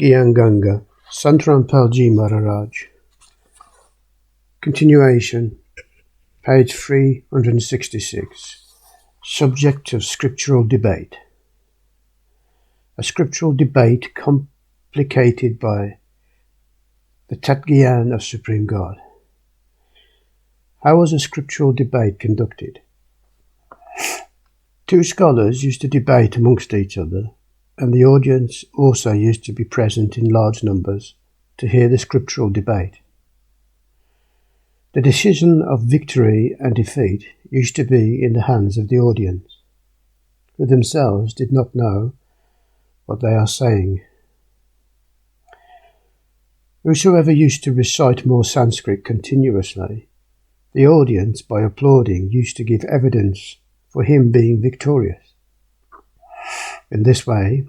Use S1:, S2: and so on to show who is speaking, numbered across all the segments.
S1: Gyan Ganga, Sant Rampal Ji Maharaj. Continuation, page 366. Subject of scriptural debate. A scriptural debate complicated by the Gyan of Supreme God. How was a scriptural debate conducted? Two scholars used to debate amongst each other, and the audience also used to be present in large numbers to hear the scriptural debate. The decision of victory and defeat used to be in the hands of the audience, who themselves did not know what they are saying. Whosoever used to recite more Sanskrit continuously, the audience, by applauding, used to give evidence for him being victorious. In this way,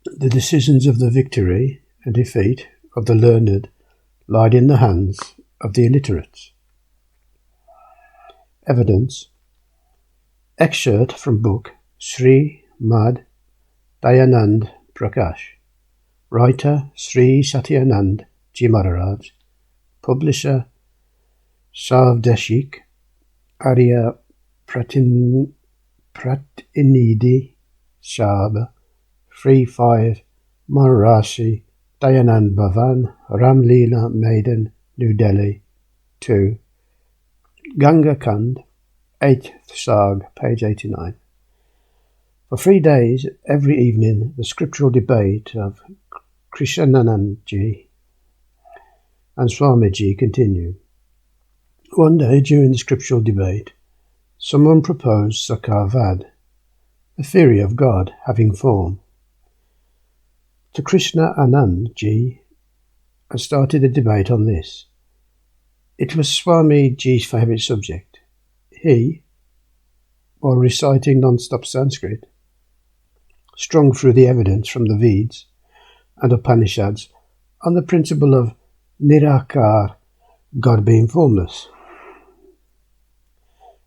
S1: the decisions of the victory and defeat of the learned lied in the hands of the illiterates. Evidence. Excerpt from book Sri Mad Dayanand Prakash. Writer Sri Satyanand Ji Maharaj. Publisher Savdeshik Arya Pratinidhi Shab 3-5 Maharasi Dayanand Bhavan Ramleela Maidan New Delhi 2 Ganga Kand 8th Sarg page 89. For 3 days every evening the scriptural debate of Krishnanandji and Swamiji continued. One day during the scriptural debate someone proposed Sakarvad, the theory of God having form. To Krishna Anandji had started a debate on this. It was Swamiji's favourite subject. He, while reciting non-stop Sanskrit, strung through the evidence from the Vedas and Upanishads on the principle of Nirakar, God being formless,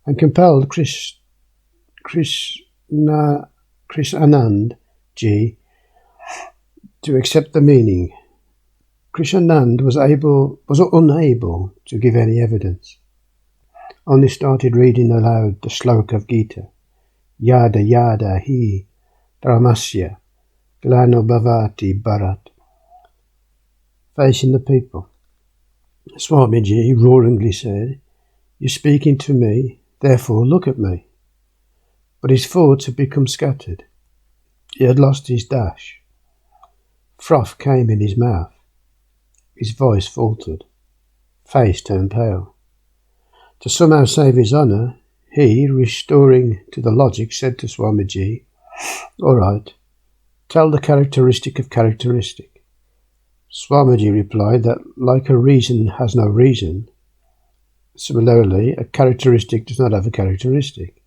S1: and compelled Krishnanand Ji to accept the meaning. Krishnanand was unable to give any evidence, only started reading aloud the slok of Gita, Yada Yada Hi Dharmasya Glano Bhavati Bharat, facing the people. Swamiji roaringly said, "You're speaking to me, therefore look at me." But his thoughts had become scattered. He had lost his dash. Froth came in his mouth. His voice faltered. Face turned pale. To somehow save his honour, he, restoring to the logic, said to Swamiji, "All right, tell the characteristic of characteristic." Swamiji replied that like a reason has no reason, similarly a characteristic does not have a characteristic.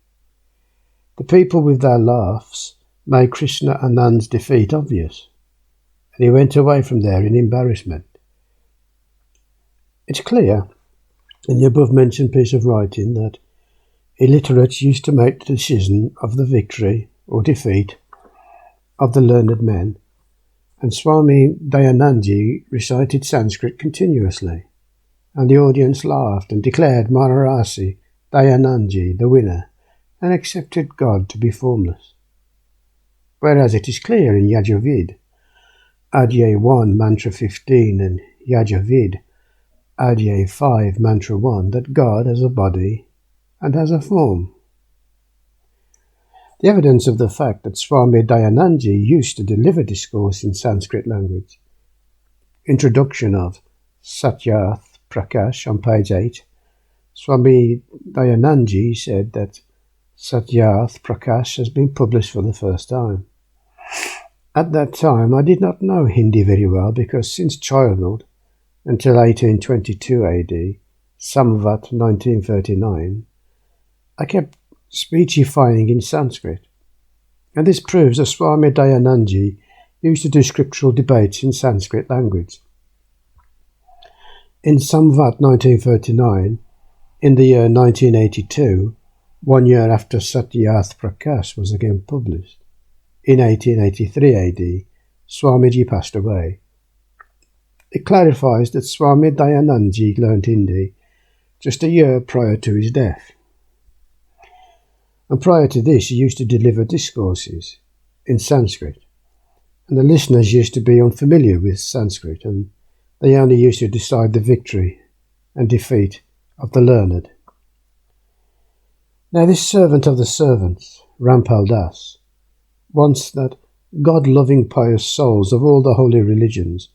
S1: The people with their laughs made Krishna Anand's defeat obvious, and he went away from there in embarrassment. It's clear in the above-mentioned piece of writing that illiterates used to make the decision of the victory or defeat of the learned men, and Swami Dayanandji recited Sanskrit continuously, and the audience laughed and declared Maharasi Dayanandji the winner, and accepted God to be formless. Whereas it is clear in Yajurveda, Adhyay 1, Mantra 15, and Yajurveda, Adhyay 5, Mantra 1, that God has a body and has a form. The evidence of the fact that Swami Dayanandji used to deliver discourse in Sanskrit language. Introduction of Satyarth Prakash on page 8. Swami Dayanandji said that Satyarth Prakash has been published for the first time. At that time I did not know Hindi very well because since childhood, until 1822 AD, Samvat 1939, I kept speechifying in Sanskrit, and this proves that Swami Dayanandji used to do scriptural debates in Sanskrit language. In Samvat 1939, in the year 1982, 1 year after Satyarth Prakash was again published, in 1883 AD, Swamiji passed away. It clarifies that Swami Dayanandji learnt Hindi just a year prior to his death. And prior to this, he used to deliver discourses in Sanskrit. And the listeners used to be unfamiliar with Sanskrit, and they only used to decide the victory and defeat of the learned. Now this servant of the servants, Rampal Das, wants that God-loving pious souls of all the holy religions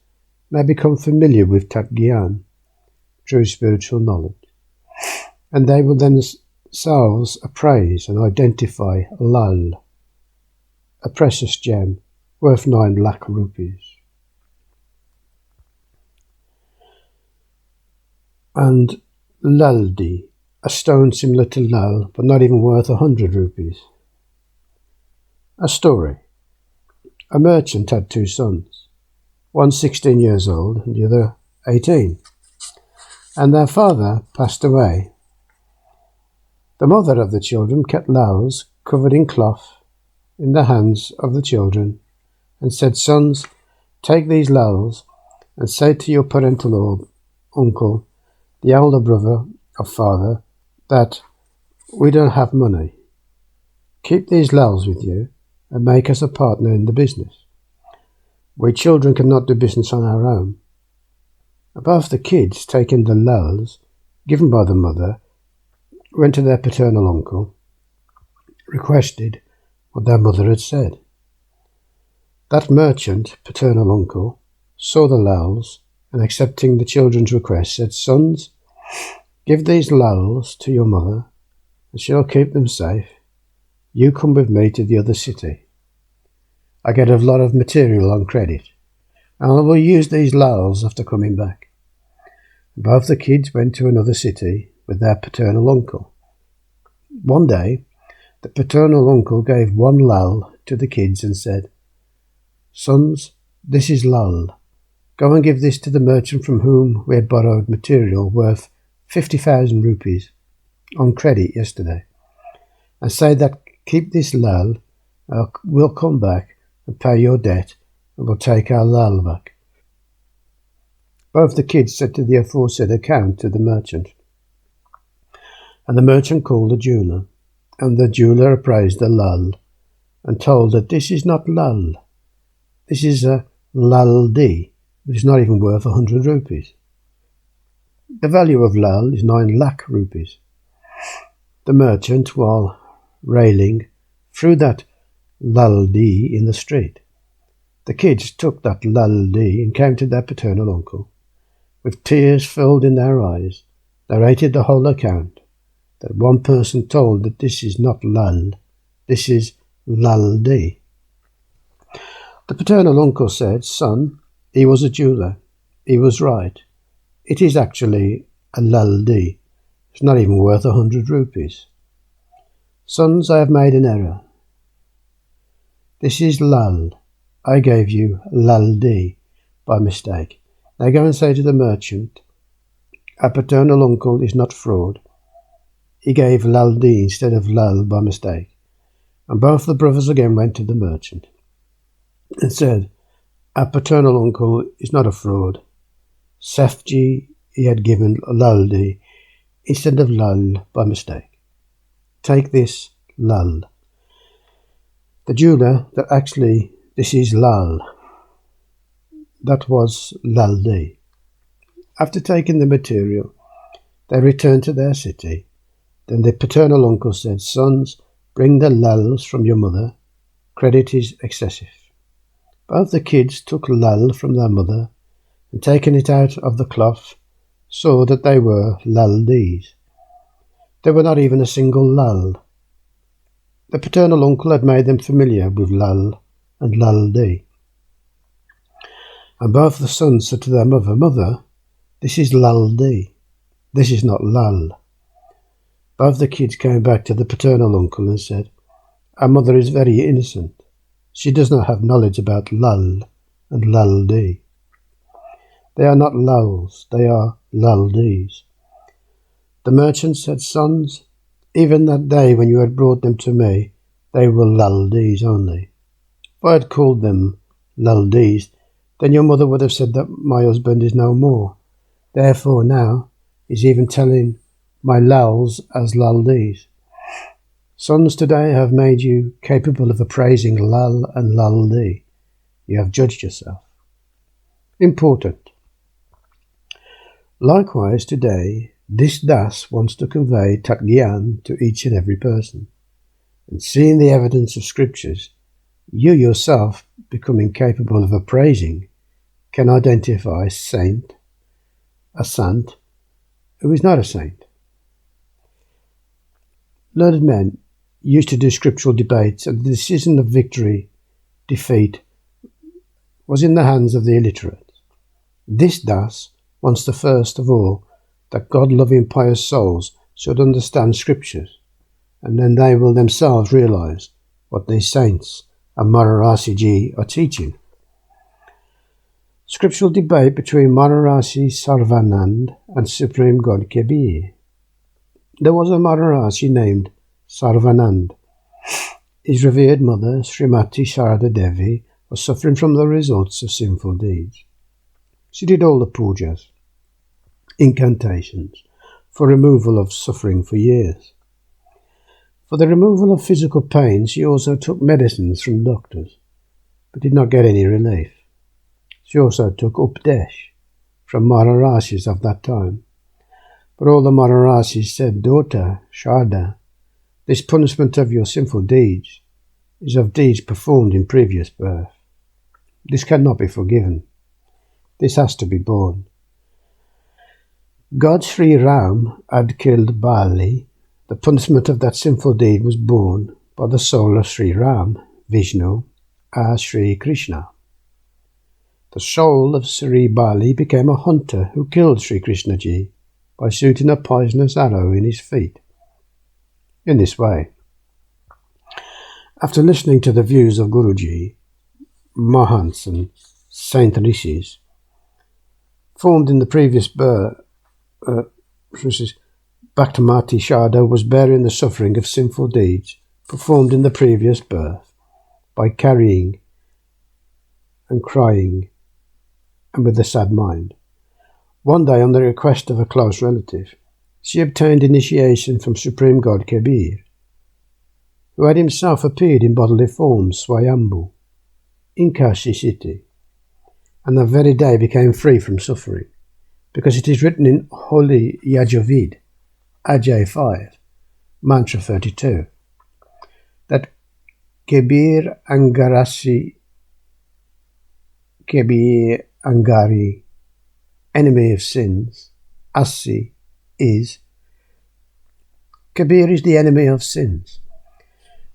S1: may become familiar with Tat Gyan, true spiritual knowledge, and they will themselves appraise and identify lal, a precious gem worth 9 lakh rupees. And laldi, a stone similar to lal but not even worth 100 rupees. A story. A merchant had 2 sons, one 16 years old and the other 18, and their father passed away. The mother of the children kept lals covered in cloth in the hands of the children and said, "Sons, take these lals and say to your parental uncle, the elder brother of father, that we don't have money. Keep these lals with you and make us a partner in the business. We children cannot do business on our own." Above the kids, taking the lals given by the mother, went to their paternal uncle, requested what their mother had said. That merchant, paternal uncle, saw the lals and, accepting the children's request, said, "Sons, give these lals to your mother and she'll keep them safe. You come with me to the other city. I get a lot of material on credit, and I will use these lals after coming back." Both the kids went to another city with their paternal uncle. One day, the paternal uncle gave 1 lal to the kids and said, "Sons, this is lal. Go and give this to the merchant from whom we had borrowed material worth 50,000 rupees on credit yesterday, and say that keep this lal, we'll come back and pay your debt, and we'll take our lal back." Both the kids said to the aforesaid account to the merchant, and the merchant called a jeweller, and the jeweller appraised the lal and told that this is not lal, this is a laldi, which is not even worth 100 rupees. The value of lal is 9 lakh rupees. The merchant, while railing, threw that laldi in the street. The kids took that laldi and came to their paternal uncle. With tears filled in their eyes, narrated the whole account, that one person told that this is not lal, this is laldi. The paternal uncle said, "Son, he was a jeweller. He was right. It is actually a laldi. It's not even worth 100 rupees. Sons, I have made an error. This is lal. I gave you laldi by mistake. Now go and say to the merchant, our paternal uncle is not fraud. He gave laldi instead of lal by mistake." And both the brothers again went to the merchant and said, "Our paternal uncle is not a fraud. Sefji, he had given laldi instead of lal by mistake. Take this lal." The jeweller, that actually this is lal. That was laldi. After taking the material, they returned to their city. Then the paternal uncle said, "Sons, bring the lals from your mother. Credit is excessive." Both the kids took lal from their mother, and taking it out of the cloth, saw that they were laldis. There were not even a single lal. The paternal uncle had made them familiar with lal and laldi. And both the sons said to their mother, "Mother, this is laldi. This is not lal." Both the kids came back to the paternal uncle and said, "Our mother is very innocent. She does not have knowledge about lal and laldi. They are not lals, they are laldis." The merchant said, "Sons, even that day when you had brought them to me, they were laldis only. If I had called them Laldees, then your mother would have said that my husband is no more. Therefore now he's even telling my lals as Laldees. Sons today have made you capable of appraising lal and laldi. You have judged yourself. Important. Likewise today, this Das wants to convey Tat Gyan to each and every person. And seeing the evidence of scriptures, you yourself, becoming capable of appraising, can identify a sant who is not a saint. Learned men used to do scriptural debates, and the decision of victory, defeat, was in the hands of the illiterate. This Das wants the first of all that God-loving pious souls should understand scriptures, and then they will themselves realize what these saints and Maharaj Ji are teaching. Scriptural debate between Maharaj Sarvanand and Supreme God Kabir. There was a Maharaj named Sarvanand. His revered mother, Srimati Sharada Devi, was suffering from the results of sinful deeds. She did all the pujas, incantations, for removal of suffering for years. For the removal of physical pain, she also took medicines from doctors, but did not get any relief. She also took Updesh from Maharajas of that time. But all the Maharajas said, "Daughter, Sharda, this punishment of your sinful deeds is of deeds performed in previous birth. This cannot be forgiven. This has to be borne." God Sri Ram had killed Bali. The punishment of that sinful deed was borne by the soul of Sri Ram, Vishnu, as Sri Krishna. The soul of Sri Bali became a hunter who killed Sri Krishna Ji by shooting a poisonous arrow in his feet. In this way, after listening to the views of Guruji, Mahants and Saint Rishis, formed in the previous birth, Bhaktamati Sharda was bearing the suffering of sinful deeds performed in the previous birth by carrying and crying and with a sad mind. One day, on the request of a close relative, she obtained initiation from Supreme God Kabir, who had himself appeared in bodily form, Swayambhu, in Kashi city, and that very day became free from suffering, because it is written in Holy Yajavid, Ajay 5, Mantra 32, that Kabir Angari, enemy of sins, Asi is. Kabir is the enemy of sins.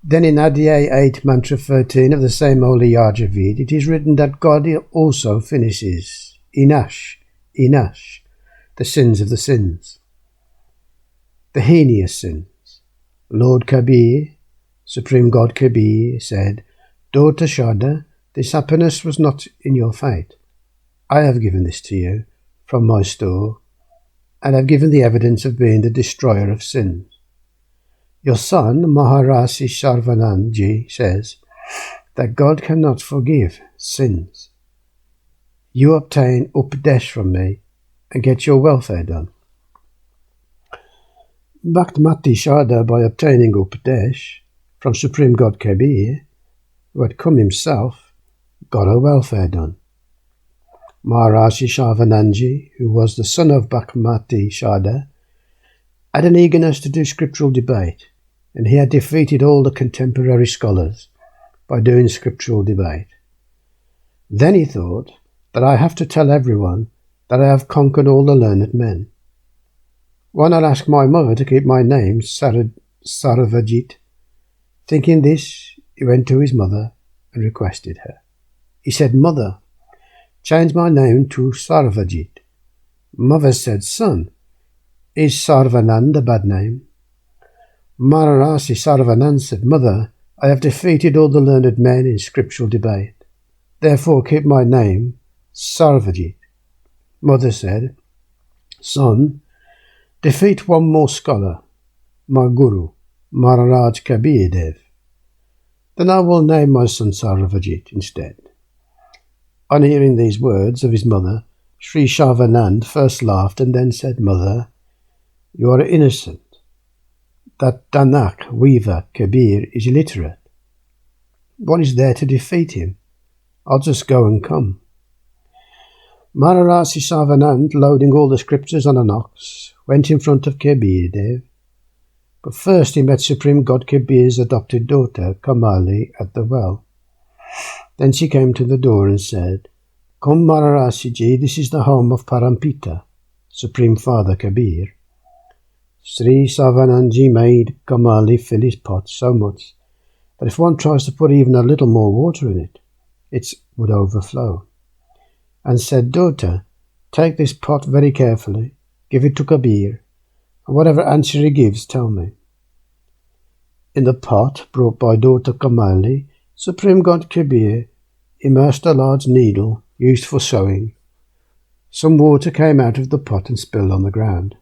S1: Then in Adhyay 8, Mantra 13 of the same Holy Yajavid, it is written that God also finishes, Inash, the sins of the sins, the heinous sins. Lord Kabir, Supreme God Kabir, said, "Daughter Sharda, this happiness was not in your fate. I have given this to you from my store, and have given the evidence of being the destroyer of sins. Your son, Maharaj Sarvanand Ji, says that God cannot forgive sins. You obtain Updesh from me and get your welfare done." Bhaktamati Sharda, by obtaining Updesh from Supreme God Kabir, who had come himself, got her welfare done. Maharaj Sarvanandji, who was the son of Bhaktamati Sharda, had an eagerness to do scriptural debate, and he had defeated all the contemporary scholars by doing scriptural debate. Then he thought that I have to tell everyone that I have conquered all the learned men. Why not ask my mother to keep my name Sarvajit? Thinking this, he went to his mother and requested her. He said, "Mother, change my name to Sarvajit." Mother said, "Son, is Sarvanand a bad name?" Maharaj Sarvanand said, "Mother, I have defeated all the learned men in scriptural debate. Therefore keep my name Sarvajit." Mother said, "Son, defeat one more scholar, my Guru, Maharaj Kabir Dev. Then I will name my son Sarvajit instead." On hearing these words of his mother, Sri Sarvanand first laughed and then said, "Mother, you are innocent. That Danak weaver Kabir is illiterate. What is there to defeat him? I'll just go and come." Maharaj Sarvanand, loading all the scriptures on an ox, went in front of Kabir Dev. But first he met Supreme God Kabir's adopted daughter, Kamali, at the well. Then she came to the door and said, "Come, Maharaj Ji, this is the home of Parampita, Supreme Father Kabir." Sri Sarvanandji made Kamali fill his pot so much that if one tries to put even a little more water in it, it would overflow, and said, "Daughter, take this pot very carefully, give it to Kabir, and whatever answer he gives, tell me." In the pot brought by daughter Kamali, Supreme God Kabir immersed a large needle used for sewing. Some water came out of the pot and spilled on the ground,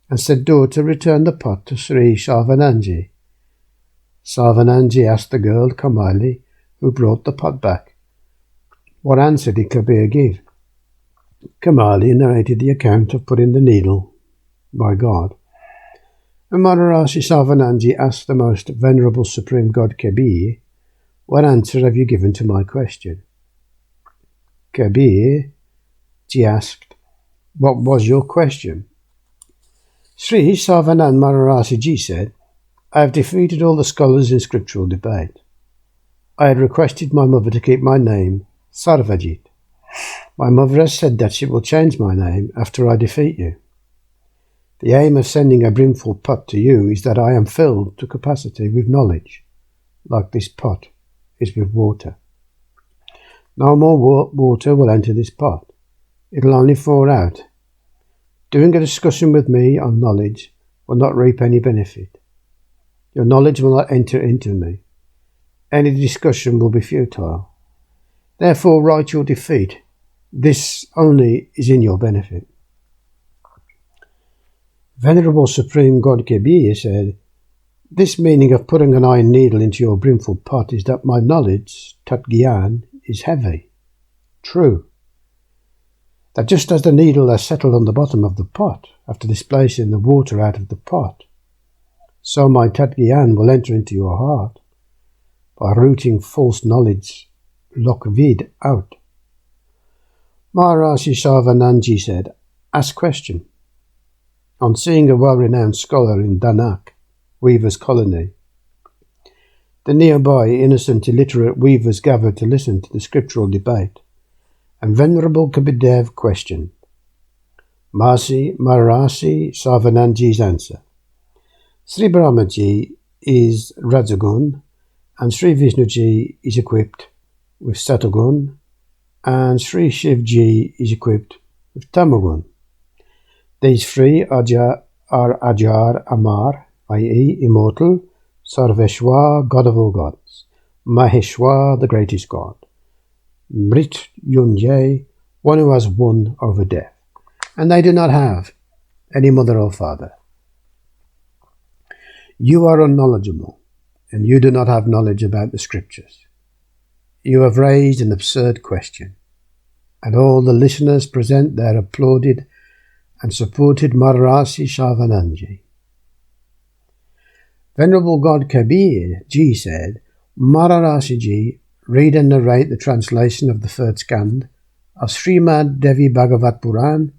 S1: and said, "Daughter, return the pot to Sri Sarvanandji." Sarvanandji asked the girl Kamali, who brought the pot back, "What answer did Kabir give?" Kamali narrated the account of putting the needle by God. And Maharaj Sarvanandji asked the most venerable Supreme God Kabir, "What answer have you given to my question?" Kabir Ji asked, "What was your question?" Sri Sarvanand Maharaj Ji said, "I have defeated all the scholars in scriptural debate. I had requested my mother to keep my name Sarvajit. My mother has said that she will change my name after I defeat you. The aim of sending a brimful pot to you is that I am filled to capacity with knowledge, like this pot is with water. No more water will enter this pot. It will only pour out. Doing a discussion with me on knowledge will not reap any benefit. Your knowledge will not enter into me. Any discussion will be futile. Therefore write your defeat. This only is in your benefit." Venerable Supreme God Kabir said, "This meaning of putting an iron needle into your brimful pot is that my knowledge, Tat Gyan, is heavy. True. That just as the needle has settled on the bottom of the pot after displacing the water out of the pot, so my Tat Gyan will enter into your heart by rooting false knowledge, lokvid, out." Maharaj Sarvanandji said, "Ask question." On seeing a well-renowned scholar in Danak, weavers' colony, the nearby innocent illiterate weavers gathered to listen to the scriptural debate, and Venerable Kabir Dev questioned. Maharashi Sarvanandji's answer: Sri Brahma Ji is Rajagun, and Sri Vishnu Ji is equipped with Satagun, and Sri Shiv Ji is equipped with Tamagun. These three are Ajar Amar, i.e. immortal, Sarveshwar, God of all gods, Maheshwar, the greatest God, Mrit Yunjay, one who has won over death, and they do not have any mother or father. You are unknowledgeable, and you do not have knowledge about the scriptures. You have raised an absurd question, and all the listeners present there applauded and supported Maharashi Sarvanandji. Venerable God Kabir Ji said, Maharashi Ji, read and narrate the translation of the third skand of Srimad Devi Bhagavat Puran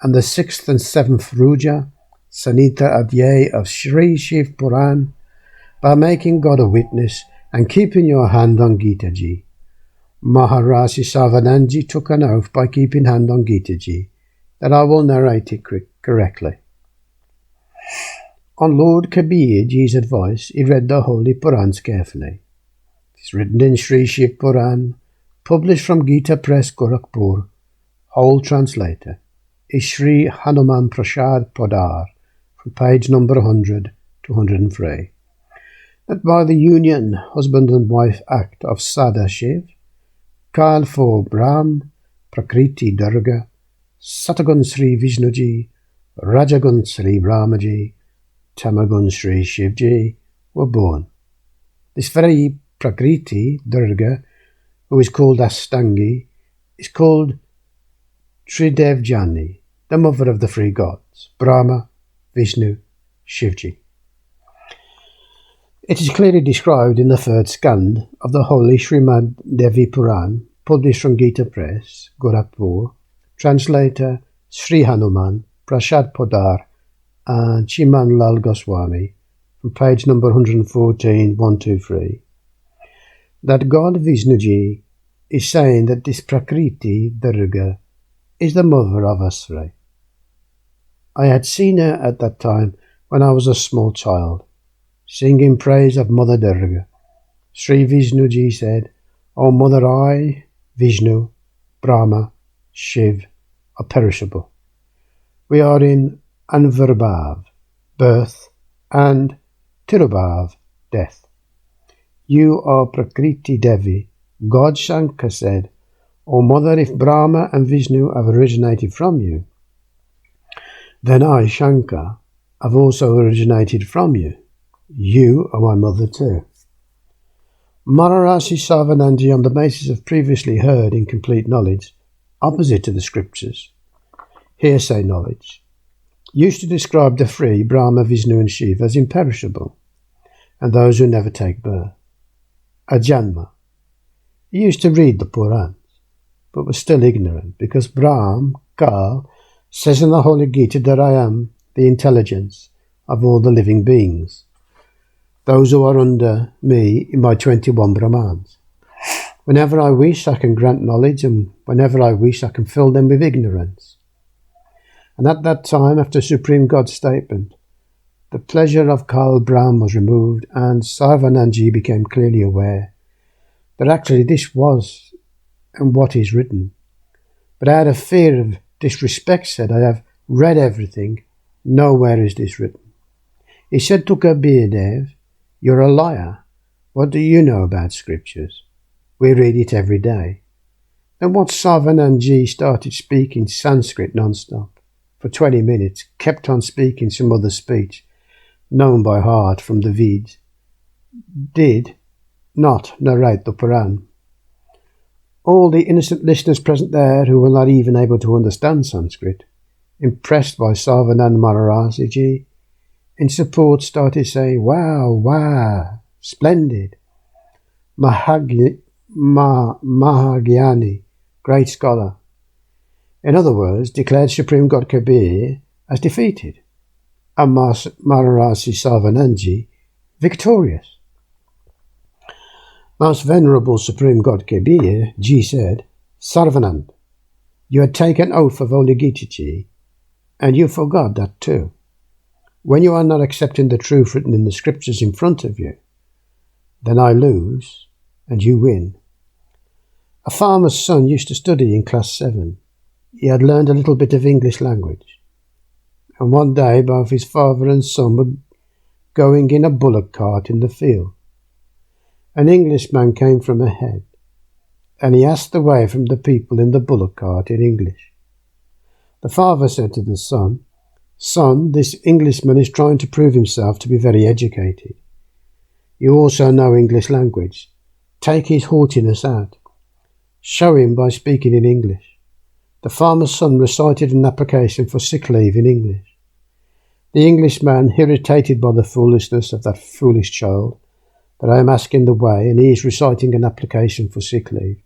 S1: and the 6th and 7th Ruja, Sanita Adhyay of Sri Shiv Puran by making God a witness and keeping your hand on Gita Ji. Maharashi Sarvanandji took an oath by keeping hand on Gita Ji that I will narrate it correctly. On Lord Kabir Ji's advice, he read the holy Purans carefully. It is written in Sri Shiv Puran, published from Gita Press, Gorakhpur. Whole translator is Sri Hanuman Prasad Podar, from page number 100 to 103. That by the union, husband and wife act of Sada Shiv, Kal for Brahm, Prakriti Durga, Satagun Sri Vishnuji, Rajagun Sri Brahmaji, Tamagun Sri Shivji were born. This very Prakriti Durga, who is called Astangi, is called Tridevjani, the mother of the three gods, Brahma, Vishnu, Shivji. It is clearly described in the third skand of the holy Srimad Devi Puran, published from Gita Press, Gorakhpur, translator Sri Hanuman, Prasad Podar and Chiman Lal Goswami, from page number 114, 123, that God Vishnuji is saying that this Prakriti, Durga, is the mother of us three. I had seen her at that time when I was a small child, singing praise of Mother Durga. Sri Vishnuji said, O Mother, I, Vishnu, Brahma, Shiv, are perishable. We are in Anvarbhav, birth, and Tirubhav, death. You are Prakriti Devi. God Shankar said, O Mother, if Brahma and Vishnu have originated from you, then I, Shankar, have also originated from you. You are my mother too. Maharishi Savananji, on the basis of previously heard incomplete knowledge, opposite to the scriptures, hearsay knowledge, used to describe the three, Brahma, Vishnu and Shiv, as imperishable, and those who never take birth. Ajanma. He used to read the Purans, but was still ignorant, because Brahm, Kal, says in the Holy Gita that I am the intelligence of all the living beings, those who are under me in my 21 Brahmans. Whenever I wish, I can grant knowledge, and whenever I wish, I can fill them with ignorance. And at that time, after Supreme God's statement, the pleasure of Kal Brahm was removed, and Sarvananji became clearly aware that actually this was and what is written. But out of fear of disrespect said, I have read everything, nowhere is this written. He said to Kabir Dev, you're a liar. What do you know about scriptures? We read it every day. Then what Sarvananji started speaking Sanskrit non-stop for 20 minutes, kept on speaking some other speech, known by heart from the Veds, did not narrate the Puran. All the innocent listeners present there, who were not even able to understand Sanskrit, impressed by Sarvanand Maharaji, in support started saying, wow, wow, splendid. Mahagyani, great scholar. In other words, declared Supreme God Kabir as defeated, and Maharaji Sarvananji victorious. Most Venerable Supreme God Kabir Ji said, Sarvanand, you had taken oath of Holy Gita Ji, and you forgot that too. When you are not accepting the truth written in the scriptures in front of you, then I lose and you win. A farmer's son used to study in class 7. He had learned a little bit of English language. And one day both his father and son were going in a bullock cart in the field. An Englishman came from ahead, and he asked the way from the people in the bullock cart in English. The father said to the son, Son, this Englishman is trying to prove himself to be very educated. You also know English language. Take his haughtiness out. Show him by speaking in English. The farmer's son recited an application for sick leave in English. The Englishman, irritated by the foolishness of that foolish child, that I am asking the way and he is reciting an application for sick leave,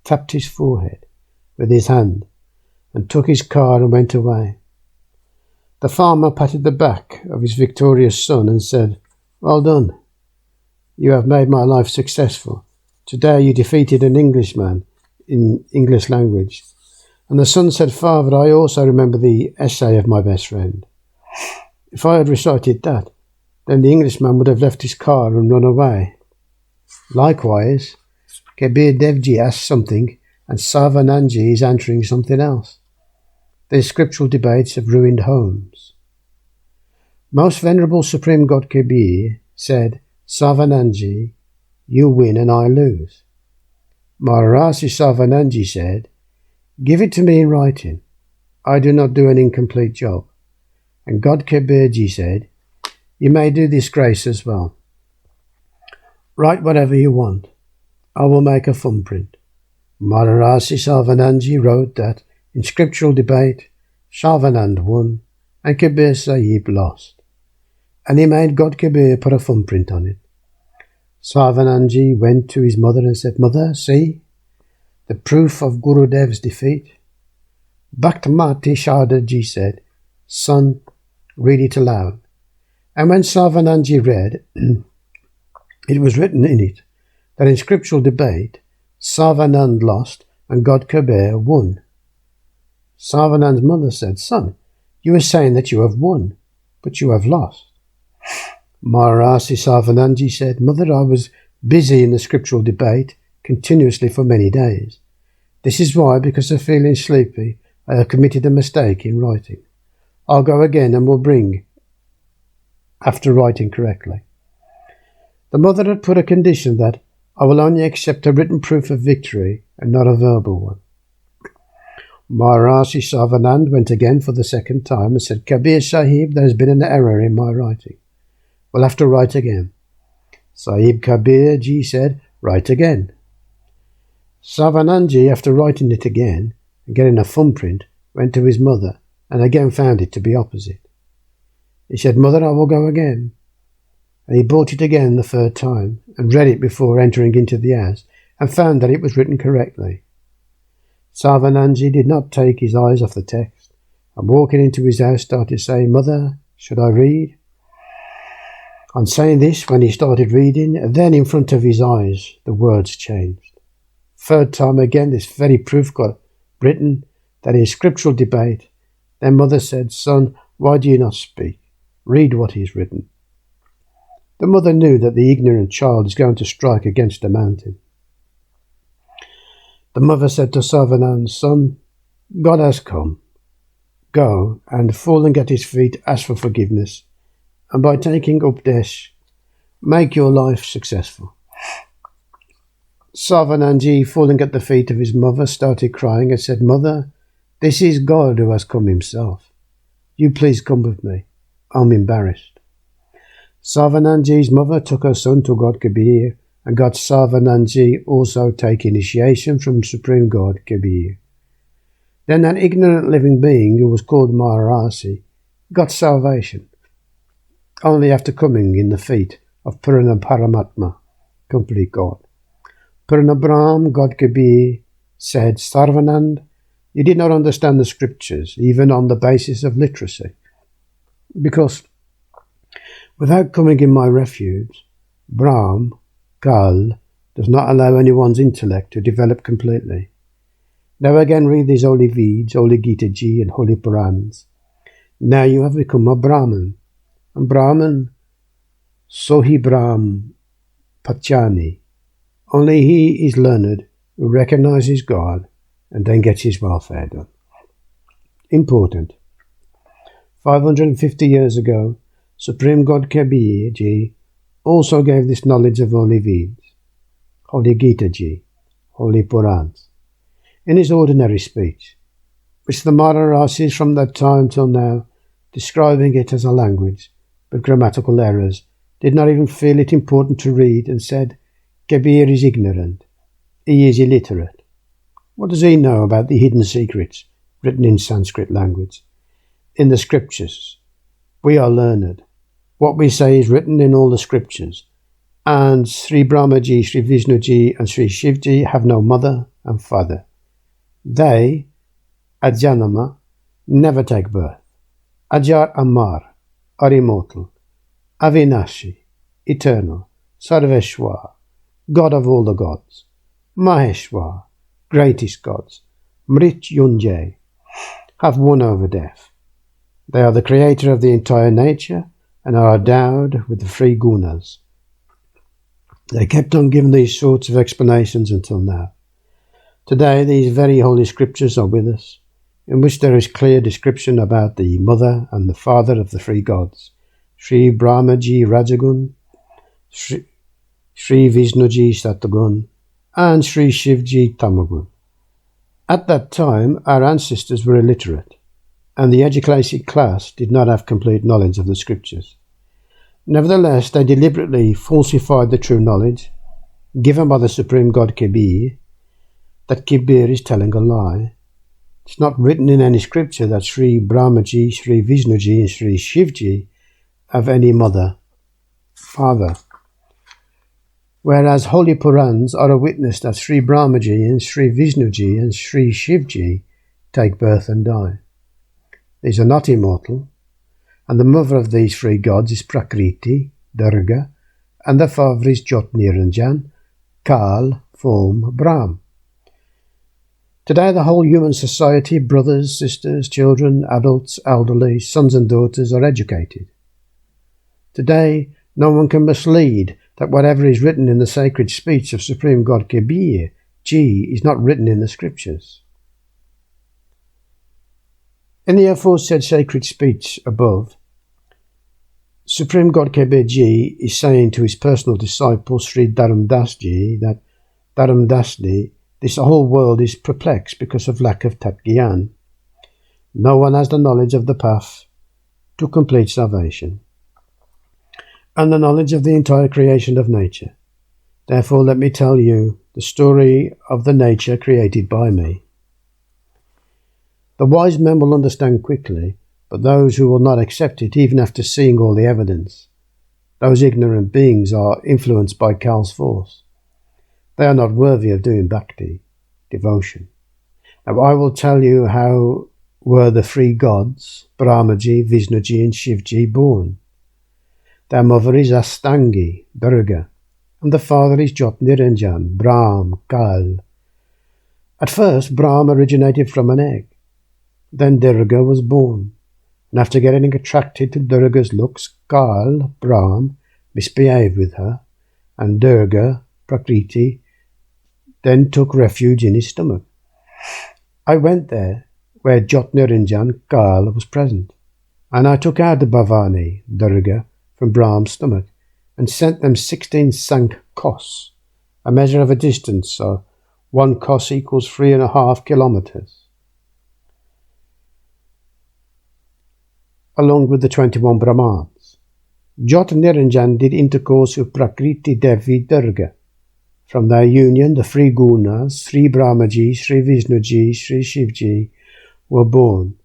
S1: tapped his forehead with his hand and took his car and went away. The farmer patted the back of his victorious son and said, Well done. You have made my life successful. Today you defeated an Englishman in English language. And the son said, Father, I also remember the essay of my best friend. If I had recited that, then the Englishman would have left his car and run away. Likewise, Kabir Devji asked something and Sarvananji is answering something else. These scriptural debates have ruined homes. Most Venerable Supreme God Kabir said, Sarvananji, you win and I lose. Maharaji Sarvananji said, Give it to me in writing. I do not do an incomplete job. And God Kabirji said, You may do this grace as well. Write whatever you want. I will make a thumbprint. Maharaj Sarvananji wrote that in scriptural debate, Sarvanand won and Kabir Sahib lost, and he made God Kabir put a thumbprint on it. Sarvananji went to his mother and said, "Mother, see, the proof of Gurudev's defeat." Bhaktamati Shardaji said, "Son, read it aloud." And when Sarvananji read, it was written in it that in scriptural debate, Sarvanand lost and God Kabir won. Sarvanand's mother said, "Son, you are saying that you have won, but you have lost." Maharaj Sarvananji said, "Mother, I was busy in the scriptural debate continuously for many days. This is why, because of feeling sleepy, I have committed a mistake in writing. I'll go again and will bring after writing correctly." The mother had put a condition that I will only accept a written proof of victory and not a verbal one. Maharaj Sarvanand went again for the second time and said, "Kabir Sahib, there has been an error in my writing. We'll have to write again." Sahib Kabir Ji said, "Write again." Sarvanandji, after writing it again and getting a thumbprint, went to his mother and again found it to be opposite. He said, "Mother, I will go again." And he bought it again the third time and read it before entering into the house and found that it was written correctly. Sarvanandji did not take his eyes off the text and walking into his house started saying, "Mother, should I read?" On saying this, when he started reading, then in front of his eyes the words changed. Third time again this very proof got written that in scriptural debate, then mother said, "Son, why do you not speak? Read what is written." The mother knew that the ignorant child is going to strike against a mountain. The mother said to Sarvanand, "Son, God has come. Go and falling at his feet, ask for forgiveness, and by taking Updesh, make your life successful." Sarvanandji, falling at the feet of his mother, started crying and said, "Mother, this is God who has come himself. You please come with me. I'm embarrassed." Sarvanandji's mother took her son to God Kabir and got Sarvanandji also take initiation from Supreme God Kabir. Then that ignorant living being who was called Maharasi got salvation, only after coming in the feet of Purana Paramatma, complete God. Purana Brahm, God Kabir, said, "Sarvanand, you did not understand the scriptures, even on the basis of literacy, because without coming in my refuge, Brahm, Kal, does not allow anyone's intellect to develop completely. Now again read these holy Veds, holy Gita Ji and holy Purans. Now you have become a Brahman. And Brahman, Sohi Brahm Pachani. Only he is learned who recognizes God and then gets his welfare done." Important. 550 years ago, Supreme God Kabir Ji also gave this knowledge of holy Veds, holy Gita Ji, holy Purans, in his ordinary speech, which the Maharasis from that time till now, describing it as a language with grammatical errors, did not even feel it important to read and said, "Kabir is ignorant. He is illiterate. What does he know about the hidden secrets written in Sanskrit language? In the scriptures, we are learned. What we say is written in all the scriptures. And Sri Brahma Ji, Sri Vishnu Ji and Sri Shiv Ji have no mother and father. They, Ajanama, never take birth. Ajar Amar, are immortal. Avinashi, eternal. Sarveshwar, God of all the gods. Maheshwar, greatest gods. Mrityunjay, have won over death. They are the creator of the entire nature and are endowed with the three gunas." They kept on giving these sorts of explanations until now. Today these very holy scriptures are with us, in which there is clear description about the mother and the father of the three gods, Sri Brahmaji Rajagun, Sri Vishnuji Satagun, and Sri Shivji Tamagun. At that time our ancestors were illiterate, and the educated class did not have complete knowledge of the scriptures. Nevertheless, they deliberately falsified the true knowledge given by the Supreme God Kabir that Kabir is telling a lie. It's not written in any scripture that Sri Brahma Ji, Sri Vishnu Ji and Sri Shiv Ji have any mother, father. Whereas holy Purans are a witness that Sri Brahma Ji and Sri Vishnu Ji and Sri Shiv Ji take birth and die. These are not immortal, and the mother of these three gods is Prakriti, Durga, and the father is Jot Niranjan, Kal, form, Brahm. Today the whole human society, brothers, sisters, children, adults, elderly, sons and daughters are educated. Today no one can mislead that whatever is written in the sacred speech of Supreme God Kabir Ji is not written in the scriptures. In the aforesaid sacred speech above, Supreme God Kabir Ji is saying to his personal disciple Sri Dharam Das Ji that Dharam Das Ji, this whole world is perplexed because of lack of Tat Gyan. No one has the knowledge of the path to complete salvation and the knowledge of the entire creation of nature. Therefore let me tell you the story of the nature created by me. The wise men will understand quickly, but those who will not accept it even after seeing all the evidence, those ignorant beings are influenced by Kal's force. They are not worthy of doing bhakti, devotion. Now I will tell you how were the three gods, Brahmaji, Vishnuji and Shivji, born. Their mother is Astangi, Durga, and the father is Jot Niranjan, Brahm, Kal. At first Brahm originated from an egg. Then Durga was born, and after getting attracted to Durga's looks, Kal, Brahm, misbehaved with her, and Durga, Prakriti, then took refuge in his stomach. I went there, where Jot Niranjan, Kal, was present, and I took out the Bhavani, Durga, from Brahm's stomach, and sent them 16 sank kos, a measure of a distance, so 1 kos equals 3.5 kilometers, along with the 21 Brahmans. Jot Niranjan did intercourse with Prakriti Devi Durga. From their union, the three Gunas, Sri Brahmaji, Sri Vishnuji, Sri Shivji, were born,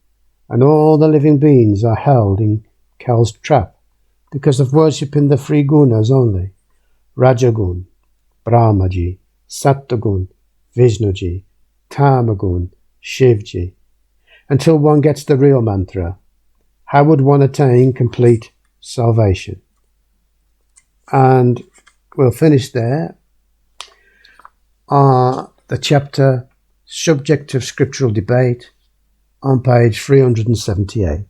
S1: and all the living beings are held in Kal's trap because of worshipping the three Gunas only: Rajagun, Brahmaji, Sattvagun, Vishnuji, Tamagun, Shivji. Until one gets the real mantra, how would one attain complete salvation? And we'll finish there. The chapter Subject of Scriptural Debate on page 378.